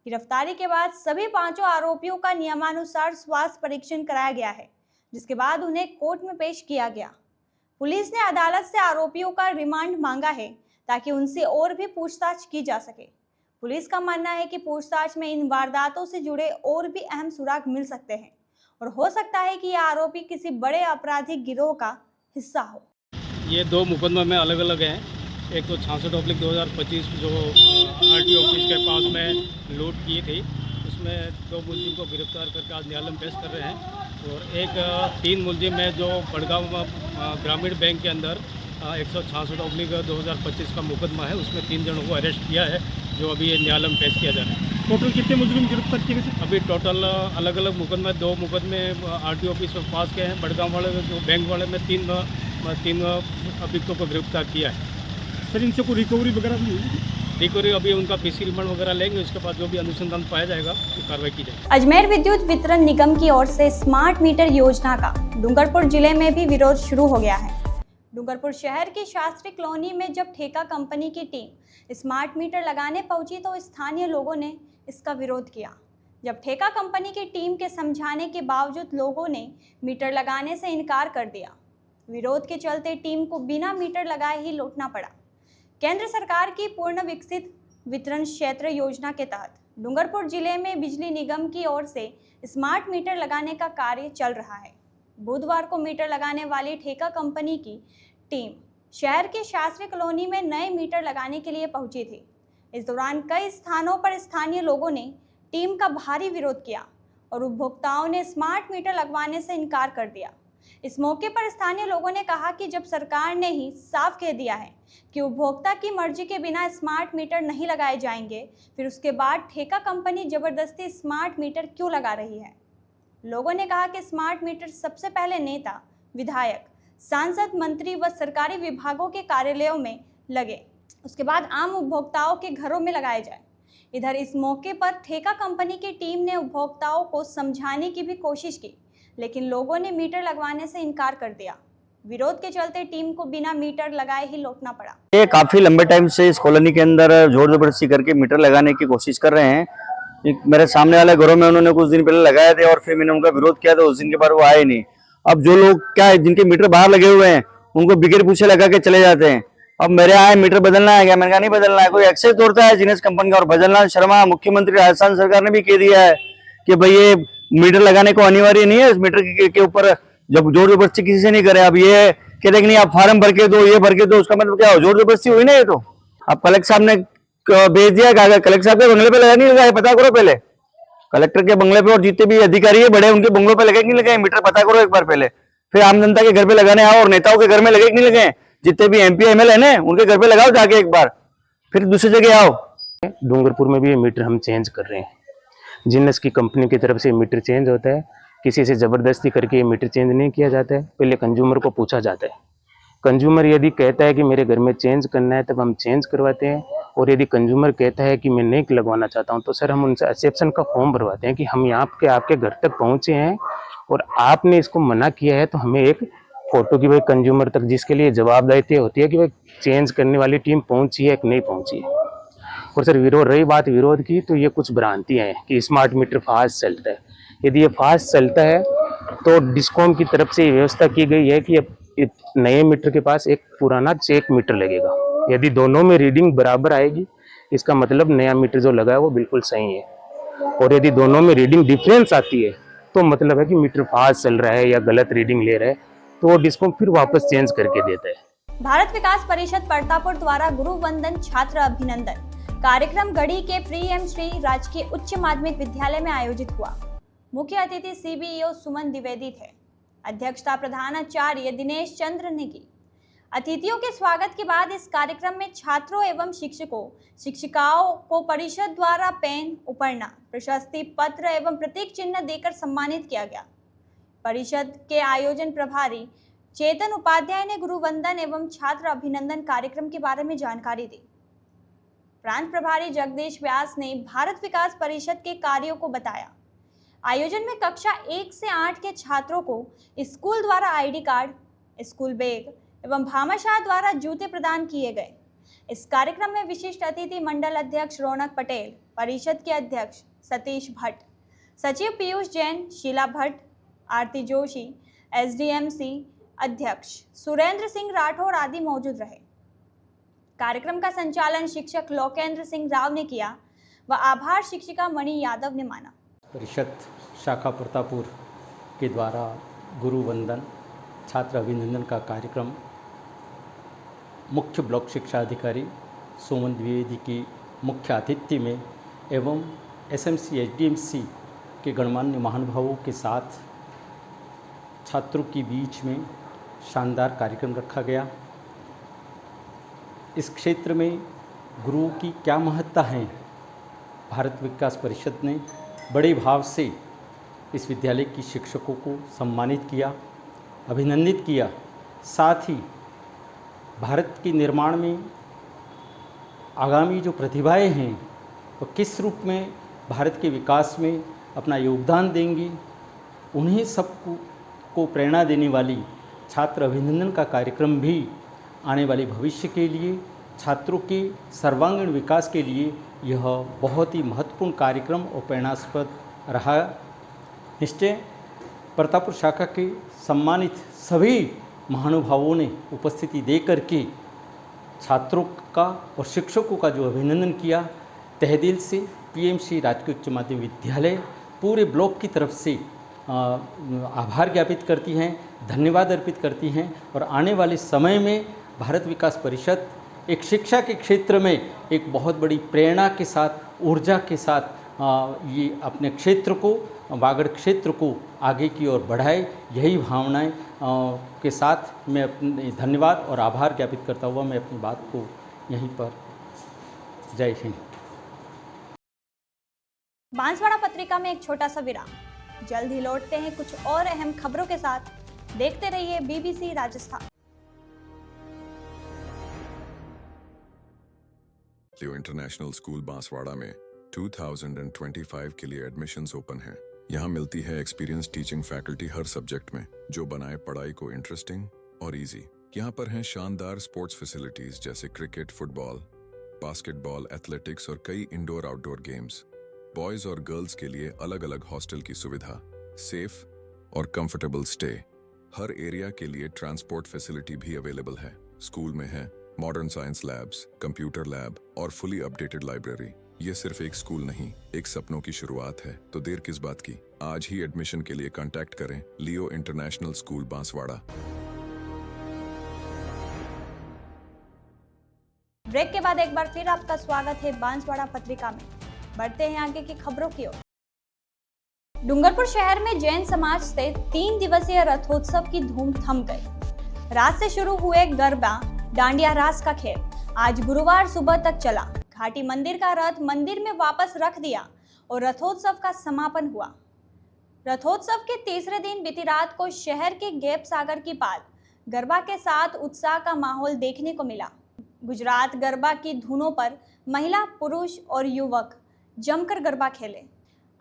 गिरफ्तारी के बाद सभी 5 आरोपियों का नियमानुसार स्वास्थ्य परीक्षण कराया गया है, जिसके बाद उन्हें कोर्ट में पेश किया गया। पुलिस ने अदालत से आरोपियों का रिमांड मांगा है ताकि उनसे और भी पूछताछ की जा सके। पुलिस का मानना है कि पूछताछ में इन वारदातों से जुड़े और भी अहम सुराग मिल सकते हैं और हो सकता है कि ये आरोपी किसी बड़े आपराधिक गिरोह का हिस्सा हो। ये 2 मुकदमे में अलग अलग हैं। एक तो 66/2025 जो RTO ऑफिस के पास में लूट की थी, उसमें 2 मुलजिम को गिरफ्तार करके आज न्यायालय में पेश कर रहे हैं। और एक 3 मुलजिम है जो बड़गांव ग्रामीण बैंक के अंदर 166/2025 का मुकदमा है, उसमें 3 जनों को अरेस्ट किया है, जो अभी न्यायालय में पेश किया जा रहा है। टोटल कितने मुजरिम गिरफ्तार किए गए? अभी टोटल अलग अलग मुकदमे 2 मुकदमे RTO ऑफिस में पास के हैं। बड़गांव वाले जो बैंक वाले में 3 अभियुक्तों को गिरफ्तार किया है। सर, इनसे कोई रिकवरी वगैरह भी हुई? रिकवरी अभी उनका PC रिमांड वगैरह लेंगे, उसके बाद जो भी अनुसंधान पाया जाएगा उसकी कार्रवाई की जाएगी। अजमेर विद्युत वितरण निगम की ओर से स्मार्ट मीटर योजना का डूंगरपुर जिले में भी विरोध शुरू हो गया है। डूंगरपुर शहर की शास्त्री कॉलोनी में जब ठेका कंपनी की टीम स्मार्ट मीटर लगाने पहुंची तो स्थानीय लोगों ने इसका विरोध किया। जब ठेका कंपनी की टीम के समझाने के बावजूद लोगों ने मीटर लगाने से इनकार कर दिया। विरोध के चलते टीम को बिना मीटर लगाए ही लौटना पड़ा। केंद्र सरकार की पूर्ण विकसित वितरण क्षेत्र योजना के तहत डूंगरपुर जिले में बिजली निगम की ओर से स्मार्ट मीटर लगाने का कार्य चल रहा है। बुधवार को मीटर लगाने वाली ठेका कंपनी की टीम शहर के शास्त्री कॉलोनी में नए मीटर लगाने के लिए पहुंची थी। इस दौरान कई स्थानों पर स्थानीय लोगों ने टीम का भारी विरोध किया और उपभोक्ताओं ने स्मार्ट मीटर लगवाने से इनकार कर दिया। इस मौके पर स्थानीय लोगों ने कहा कि जब सरकार ने ही साफ कह दिया है कि उपभोक्ता की मर्जी के बिना स्मार्ट मीटर नहीं लगाए जाएंगे, फिर उसके बाद ठेका कंपनी जबरदस्ती स्मार्ट मीटर क्यों लगा रही है। लोगों ने कहा कि स्मार्ट मीटर सबसे पहले नेता, विधायक, सांसद, मंत्री व सरकारी विभागों के कार्यालयों में लगे, उसके बाद आम उपभोक्ताओं के घरों में लगाए जाए। इधर इस मौके पर ठेका कंपनी की टीम ने उपभोक्ताओं को समझाने की भी कोशिश की, लेकिन लोगों ने मीटर लगवाने से इनकार कर दिया। विरोध के चलते टीम को बिना मीटर लगाए ही लौटना पड़ा। ये काफी लंबे टाइम से इस कॉलोनी के अंदर जोर जबरदस्ती करके मीटर लगाने की कोशिश कर रहे हैं। मेरे सामने वाले घरों में उन्होंने कुछ दिन पहले लगाए थे और फिर मैंने उनका विरोध किया था। उस दिन के बाद वो आए नहीं। अब जो लोग क्या है, जिनके मीटर बाहर लगे हुए हैं, उनको बिगैर पूछे लगा के चले जाते हैं। अब मेरे आए मीटर बदलना है क्या? मैंने कहा नहीं बदलना है। कोई एक्सेस तोड़ता है जिनेस कंपनी का और बदलना शर्मा। मुख्यमंत्री राजस्थान सरकार ने भी कह दिया है कि भाई ये मीटर लगाने को अनिवार्य नहीं है। इस मीटर के ऊपर जब जोर जबरदस्ती किसी से नहीं करे। अब ये कहते कि नहीं आप फार्म भर के दो, ये भर के दो, उसका मतलब क्या हो? जोर जबरदस्ती हुई ना ये तो। अब कलेक्टर साहब ने भेज दिया, कलेक्टर साहब के बंगले पे लगा नहीं लगा है, पता करो पहले। कलेक्टर के बंगले पे और जितने भी अधिकारी है बड़े, उनके बंगलों पे लगे कि नहीं लगे मीटर, पता करो एक बार पहले। फिर आम जनता के घर पे लगाने आओ और नेताओं के घर में लगे कि नहीं लगे, जितने भी MP ML है ना उनके घर पे लगाओ जाके एक बार, फिर दूसरी जगह आओ। डूंगरपुर में भी ये मीटर हम चेंज कर रहे हैं। जिनस की कंपनी की तरफ से मीटर चेंज होता है, किसी से ज़बरदस्ती करके ये मीटर चेंज नहीं किया जाता है। पहले कंज्यूमर को पूछा जाता है, कंज्यूमर यदि कहता है कि मेरे घर में चेंज करना है तब हम चेंज करवाते हैं, और यदि कंज्यूमर कहता है कि मैं नहीं लगवाना चाहता हूं तो सर हम उनसे एक्सेप्शन का फॉर्म भरवाते हैं कि हम यहाँ के आपके घर तक पहुँचे हैं और आपने इसको मना किया है, तो हमें एक फ़ोटो की भाई कंज्यूमर तक, जिसके लिए जवाबदारी होती है कि भाई चेंज करने वाली टीम पहुँची है कि नहीं पहुँची है। और सर रही बात विरोध की, तो ये कुछ भ्रांतियाँ हैं कि स्मार्ट मीटर फास्ट चलता है। यदि ये फास्ट चलता है तो डिस्कॉम की तरफ से ये व्यवस्था की गई है कि नए मीटर के पास एक पुराना चेक मीटर लगेगा। यदि दोनों में रीडिंग बराबर आएगी, इसका मतलब नया मीटर जो लगा है वो बिल्कुल सही है। और यदि दोनों में रीडिंग डिफरेंस आती है तो मतलब है कि मीटर फास्ट चल रहा है या गलत रीडिंग ले रहा है, तो वो डिस्कॉम फिर वापस चेंज करके देता है। भारत विकास परिषद परतापुर द्वारा गुरु वंदन छात्र अभिनंदन कार्यक्रम गढ़ी के प्रीएम श्री राजकीय उच्च माध्यमिक विद्यालय में आयोजित हुआ। मुख्य अतिथि CBEO सुमन द्विवेदी थे। अध्यक्षता प्रधानाचार्य दिनेश चंद्र ने की। अतिथियों के स्वागत के बाद इस कार्यक्रम में छात्रों एवं शिक्षकों शिक्षिकाओं को परिषद द्वारा पेन, उपरना, प्रशस्ति पत्र एवं प्रतीक चिन्ह देकर सम्मानित किया गया। परिषद के आयोजन प्रभारी चेतन उपाध्याय ने गुरु वंदन एवं छात्र अभिनंदन कार्यक्रम के बारे में जानकारी दी। प्रांत प्रभारी जगदीश व्यास ने भारत विकास परिषद के कार्यों को बताया। आयोजन में कक्षा 1 से 8 के छात्रों को स्कूल द्वारा ID कार्ड, स्कूल बैग एवं भामाशाह द्वारा जूते प्रदान किए गए। इस कार्यक्रम में विशिष्ट अतिथि मंडल अध्यक्ष रौनक पटेल, परिषद के अध्यक्ष सतीश भट्ट, सचिव पीयूष जैन, शीला भट्ट, आरती जोशी, SDMC अध्यक्ष सुरेंद्र सिंह राठौर आदि मौजूद रहे। कार्यक्रम का संचालन शिक्षक लोकेंद्र सिंह राव ने किया व आभार शिक्षिका मणि यादव ने माना। परिषद शाखा प्रतापुर के द्वारा गुरु वंदन छात्र अभिनंदन का कार्यक्रम मुख्य ब्लॉक शिक्षा अधिकारी सुमन द्विवेदी की मुख्य आतिथ्य में एवं SMC SDMC के गणमान्य महानुभावों के साथ छात्रों के बीच में शानदार कार्यक्रम रखा गया। इस क्षेत्र में गुरु की क्या महत्ता है, भारत विकास परिषद ने बड़े भाव से इस विद्यालय की शिक्षकों को सम्मानित किया, अभिनंदित किया। साथ ही भारत के निर्माण में आगामी जो प्रतिभाएं हैं वो किस रूप में भारत के विकास में अपना योगदान देंगी, उन्हें सबको प्रेरणा देने वाली छात्र अभिनंदन का कार्यक्रम भी आने वाले भविष्य के लिए, छात्रों के सर्वांगीण विकास के लिए यह बहुत ही महत्वपूर्ण कार्यक्रम और प्रेरणास्पद रहा। निश्चय प्रतापपुर शाखा के सम्मानित सभी महानुभावों ने उपस्थिति दे करके छात्रों का और शिक्षकों का जो अभिनंदन किया, तहे दिल से PMC राजकीय उच्च माध्यमिक विद्यालय पूरे ब्लॉक की तरफ से आभार ज्ञापित करती हैं, धन्यवाद अर्पित करती हैं। और आने वाले समय में भारत विकास परिषद एक शिक्षा के क्षेत्र में एक बहुत बड़ी प्रेरणा के साथ, ऊर्जा के साथ ये अपने क्षेत्र को, वागड़ क्षेत्र को आगे की ओर बढ़ाए, यही भावनाएं के साथ मैं अपने धन्यवाद और आभार ज्ञापित करता हुआ मैं अपनी बात को यहीं पर जय हिंद। बांसवाड़ा पत्रिका में एक छोटा सा विराम। जल्द ही लौटते हैं कुछ और अहम खबरों के साथ। देखते रहिए BBC राजस्थान। लियो इंटरनेशनल स्कूल बांसवाड़ा में 2025 के लिए एडमिशन्स ओपन हैं। यहाँ मिलती है एक्सपीरियंस टीचिंग फैकल्टी हर सब्जेक्ट में, जो बनाए पढ़ाई को इंटरेस्टिंग और इजी। यहाँ पर हैं शानदार स्पोर्ट्स फैसिलिटीज जैसे क्रिकेट, फुटबॉल, बास्केटबॉल, एथलेटिक्स और कई इंडोर आउटडोर गेम्स। बॉयज और गर्ल्स के लिए अलग अलग हॉस्टल की सुविधा, सेफ और कंफर्टेबल स्टे। हर एरिया के लिए ट्रांसपोर्ट फैसिलिटी भी अवेलेबल है। स्कूल में है modern science labs, computer lab और फुली अपडेटेड लाइब्रेरी। ये सिर्फ एक स्कूल नहीं, एक सपनों की शुरुआत है। तो देर किस बात की, आज ही एडमिशन के लिए कांटेक्ट करें लियो इंटरनेशनल स्कूल बांसवाड़ा। ब्रेक के बाद एक बार फिर आपका स्वागत है बांसवाड़ा पत्रिका में। बढ़ते हैं आगे की खबरों की ओर। डूंगरपुर शहर में जैन समाज से 3 दिवसीय रथोत्सव की धूम थम गई। रात से शुरू हुए गरबा डांडिया रास का खेल आज गुरुवार सुबह तक चला। घाटी मंदिर का रथ मंदिर में वापस रख दिया और रथोत्सव का समापन हुआ। रथोत्सव के तीसरे दिन बीती रात को शहर के गैप सागर की पाल गरबा के साथ उत्साह का माहौल देखने को मिला। गुजरात गरबा की धुनों पर महिला, पुरुष और युवक जमकर गरबा खेले।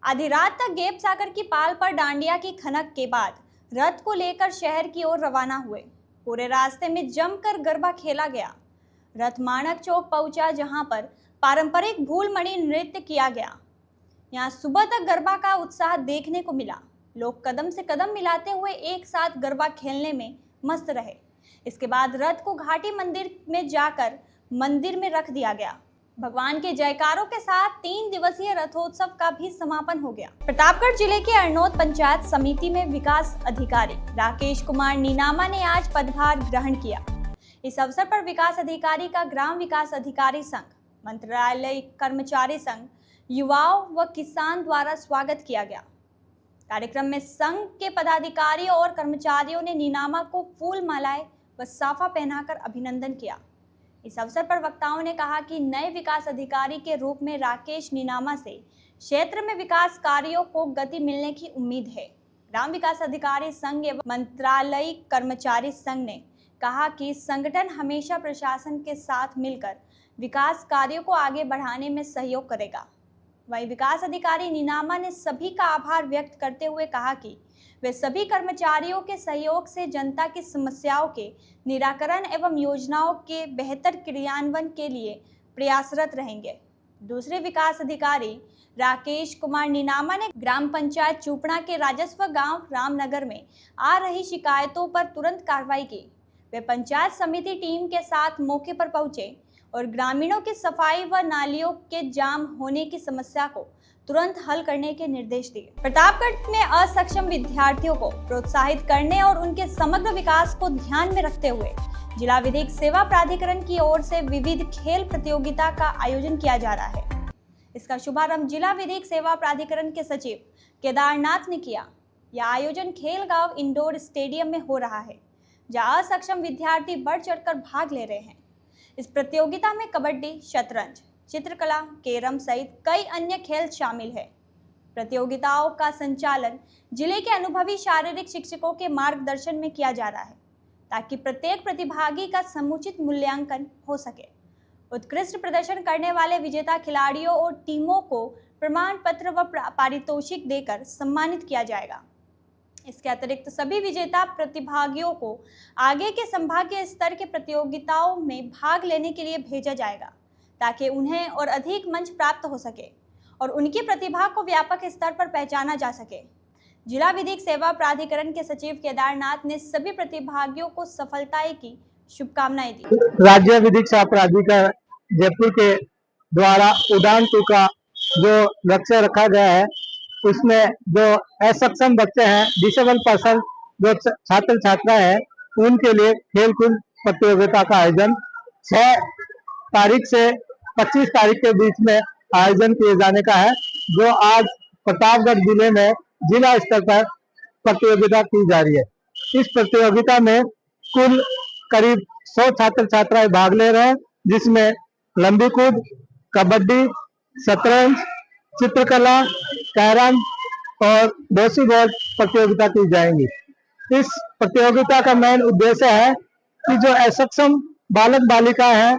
आधी रात तक गैप सागर की पाल पर डांडिया की खनक के बाद रथ को लेकर शहर की ओर रवाना हुए। पूरे रास्ते में जमकर गरबा खेला गया। रथ माणक चौक पहुंचा, जहां पर पारंपरिक भूलमणि नृत्य किया गया। यहां सुबह तक गरबा का उत्साह देखने को मिला। लोग कदम से कदम मिलाते हुए एक साथ गरबा खेलने में मस्त रहे। इसके बाद रथ को घाटी मंदिर में जाकर मंदिर में रख दिया गया। भगवान के जयकारों के साथ 3 दिवसीय रथोत्सव का भी समापन हो गया। प्रतापगढ़ जिले के अरनोद पंचायत समिति में विकास अधिकारी राकेश कुमार नीनामा ने आज पदभार ग्रहण किया। इस अवसर पर विकास अधिकारी का ग्राम विकास अधिकारी संघ, मंत्रालय कर्मचारी संघ, युवाओं व किसान द्वारा स्वागत किया गया। कार्यक्रम में संघ के पदाधिकारियों और कर्मचारियों ने नीनामा को फूल मालाएं व साफा पहनाकर अभिनंदन किया। इस अवसर पर वक्ताओं ने कहा कि नए विकास अधिकारी के रूप में राकेश नीनामा से क्षेत्र में विकास कार्यों को गति मिलने की उम्मीद है। ग्राम विकास अधिकारी संघ एवं मंत्रालय कर्मचारी संघ ने कहा कि संगठन हमेशा प्रशासन के साथ मिलकर विकास कार्यों को आगे बढ़ाने में सहयोग करेगा। वहीं विकास अधिकारी नीनामा ने सभी का आभार व्यक्त करते हुए कहा कि वे सभी कर्मचारियों के सहयोग से जनता की समस्याओं के निराकरण एवं योजनाओं के बेहतर क्रियान्वयन के लिए प्रयासरत रहेंगे। दूसरे विकास अधिकारी राकेश कुमार नीनामा ने ग्राम पंचायत चूपड़ा के राजस्व गांव रामनगर में आ रही शिकायतों पर तुरंत कार्रवाई की। वे पंचायत समिति टीम के साथ मौके पर पहुंचे और ग्रामीणों की सफाई व नालियों के जाम होने की समस्या को तुरंत हल करने के निर्देश दिए। प्रतापगढ़ में असक्षम विद्यार्थियों को प्रोत्साहित करने और उनके समग्र विकास को ध्यान में रखते हुए जिला विधिक सेवा प्राधिकरण की ओर से विविध खेल प्रतियोगिता का आयोजन किया जा रहा है। इसका शुभारंभ जिला विधिक सेवा प्राधिकरण के सचिव केदारनाथ ने किया। यह आयोजन खेल गांव इंडोर स्टेडियम में हो रहा है, जहां असक्षम विद्यार्थी बढ़ चढ़कर भाग ले रहे हैं। इस प्रतियोगिता में कबड्डी, शतरंज, चित्रकला, कैरम सहित कई अन्य खेल शामिल है। प्रतियोगिताओं का संचालन जिले के अनुभवी शारीरिक शिक्षकों के मार्गदर्शन में किया जा रहा है, ताकि प्रत्येक प्रतिभागी का समुचित मूल्यांकन हो सके। उत्कृष्ट प्रदर्शन करने वाले विजेता खिलाड़ियों और टीमों को प्रमाण पत्र व पारितोषिक देकर सम्मानित किया जाएगा। इसके अतिरिक्त सभी विजेता प्रतिभागियों को आगे के संभागीय स्तर के प्रतियोगिताओं में भाग लेने के लिए भेजा जाएगा, ताकि उन्हें और अधिक मंच प्राप्त हो सके और उनकी प्रतिभा को व्यापक स्तर पर पहचाना जा सके। जिला विधिक सेवा प्राधिकरण के सचिव केदारनाथ ने सभी प्रतिभागियों को सफलताएं की शुभकामनाएं दी। राज्य विधिक सेवा प्राधिकरण जयपुर के द्वारा उड़ान 2 का जो लक्ष्य रखा गया है, उसमें जो असक्षम बच्चे हैं, डिसेबल पर्सन जो छात्र छात्रा है, उनके लिए खेलकूद प्रतियोगिता का आयोजन 6 तारीख से 25 तारीख के बीच में आयोजन किए जाने का है, जो आज प्रतापगढ़ जिले में जिला स्तर पर प्रतियोगिता की जा रही है। इस प्रतियोगिता में कुल करीब 100 छात्र छात्राएं भाग ले रहे हैं, जिसमें लंबी कूद, कबड्डी, शतरंज, चित्रकला, कैरम और वॉलीबॉल प्रतियोगिता की जाएंगी। इस प्रतियोगिता का मेन उद्देश्य है कि जो असक्षम बालक बालिका हैं,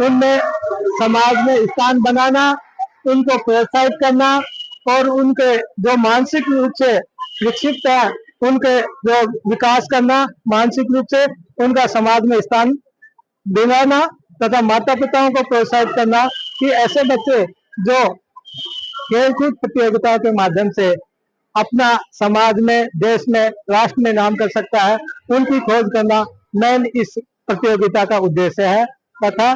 उनमें समाज में स्थान बनाना, उनको प्रोत्साहित करना और उनके जो मानसिक रूप से विकसित है, उनके जो विकास करना, मानसिक रूप से उनका समाज में स्थान दिलाना तथा माता पिताओं को प्रोत्साहित करना कि ऐसे बच्चे जो खेलकूद प्रतियोगिताओं के माध्यम से अपना समाज में, देश में, राष्ट्र में नाम कर सकता है, उनकी खोज करना मेन इस प्रतियोगिता का उद्देश्य है। तथा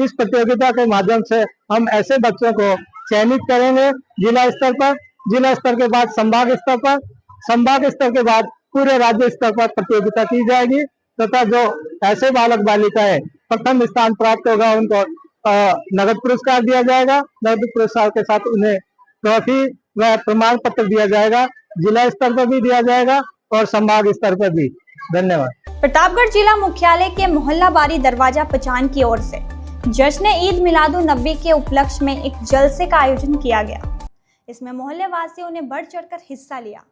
इस प्रतियोगिता के माध्यम से हम ऐसे बच्चों को चयनित करेंगे जिला स्तर पर, जिला स्तर के बाद संभाग स्तर पर, संभाग स्तर के बाद पूरे राज्य स्तर पर प्रतियोगिता की जाएगी तथा जो ऐसे बालक बालिकाएं प्रथम स्थान प्राप्त होगा, उनको नगद पुरस्कार दिया जाएगा। नगद पुरस्कार के साथ उन्हें ट्रॉफी व प्रमाण पत्र दिया जाएगा। जिला स्तर पर भी दिया जाएगा और संभाग स्तर पर भी। धन्यवाद। प्रतापगढ़ जिला मुख्यालय के मोहल्ला बारी दरवाजा पचान की ओर से जश्न ईद मिलादुन नबी के उपलक्ष्य में एक जलसे का आयोजन किया गया। इसमें मोहल्ले वासियों ने बढ़ चढ़कर हिस्सा लिया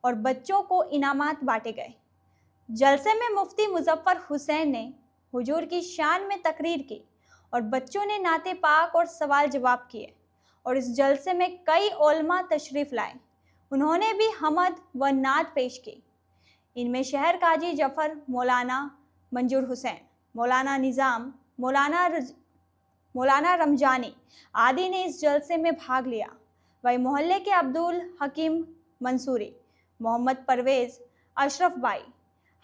और बच्चों को इनामात बांटे गए। जलसे में मुफ्ती मुजफ्फर हुसैन ने हुजूर की शान में तकरीर की और बच्चों ने नाते पाक और सवाल जवाब किए और इस जलसे में कई उलमा तशरीफ लाए। उन्होंने भी हमद व नात पेश की। इनमें शहर काजी जफर, मौलाना मंजूर हुसैन, मौलाना निज़ाम, मौलाना रमजानी आदि ने इस जलसे में भाग लिया। वही मोहल्ले के अब्दुल हकीम मंसूरी, मोहम्मद परवेज, अशरफ भाई,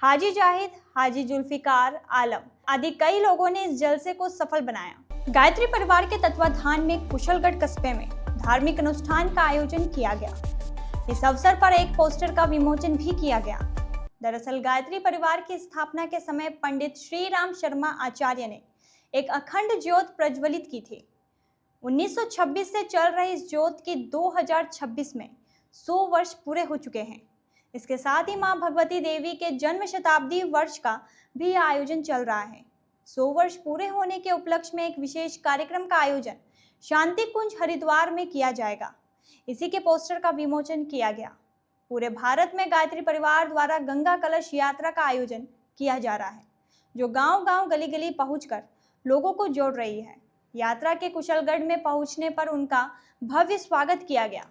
हाजी जाहिद, हाजी जुल्फिकार आलम आदि कई लोगों ने इस जलसे को सफल बनाया। गायत्री परिवार के तत्वाधान में कुशलगढ़ कस्बे में धार्मिक अनुष्ठान का आयोजन किया गया। इस अवसर पर एक पोस्टर का विमोचन भी किया गया। दरअसल गायत्री परिवार की स्थापना के समय पंडित श्री राम शर्मा आचार्य ने एक अखंड ज्योत प्रज्वलित की थी। 1926 से चल रही इस ज्योत की 2026 में 100 वर्ष पूरे हो चुके हैं। इसके साथ ही मां भगवती देवी के जन्म शताब्दी वर्ष का भी आयोजन चल रहा है। 100 वर्ष पूरे होने के उपलक्ष्य में एक विशेष कार्यक्रम का आयोजन शांति कुंज हरिद्वार में किया जाएगा। इसी के पोस्टर का विमोचन किया गया। पूरे भारत में गायत्री परिवार द्वारा गंगा कलश यात्रा का आयोजन किया जा रहा है, जो गांव-गांव, गली-गली पहुंचकर लोगों को जोड़ रही है। यात्रा के कुशलगढ़ में पहुंचने पर उनका भव्य स्वागत किया गया।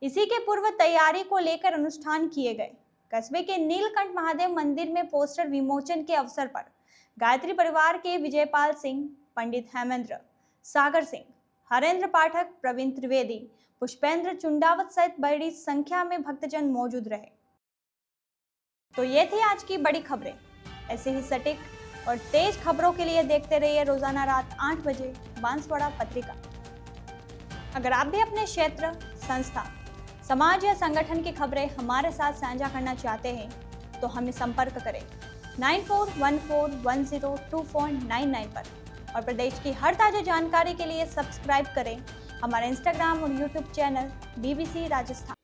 इसी के पूर्व तैयारी को लेकर अनुष्ठान किए गए। कस्बे के नीलकंठ महादेव मंदिर में पोस्टर विमोचन के अवसर पर गायत्री परिवार के विजयपाल सिंह, पंडित हेमेंद्र, सागर सिंह, हरेंद्र पाठक, प्रवीण त्रिवेदी, पुष्पेंद्र चुंडावत सहित बड़ी संख्या में भक्तजन मौजूद रहे। तो ये थी आज की बड़ी खबरें। ऐसे ही सटीक और तेज खबरों के लिए देखते रहिए रोजाना रात 8 बजे बांसवाड़ा पत्रिका। अगर आप भी अपने क्षेत्र, संस्था, समाज या संगठन की खबरें हमारे साथ साझा करना चाहते हैं तो हमें संपर्क करें 9414102499 पर और प्रदेश की हर ताजा जानकारी के लिए सब्सक्राइब करें हमारा इंस्टाग्राम और यूट्यूब चैनल BBC राजस्थान।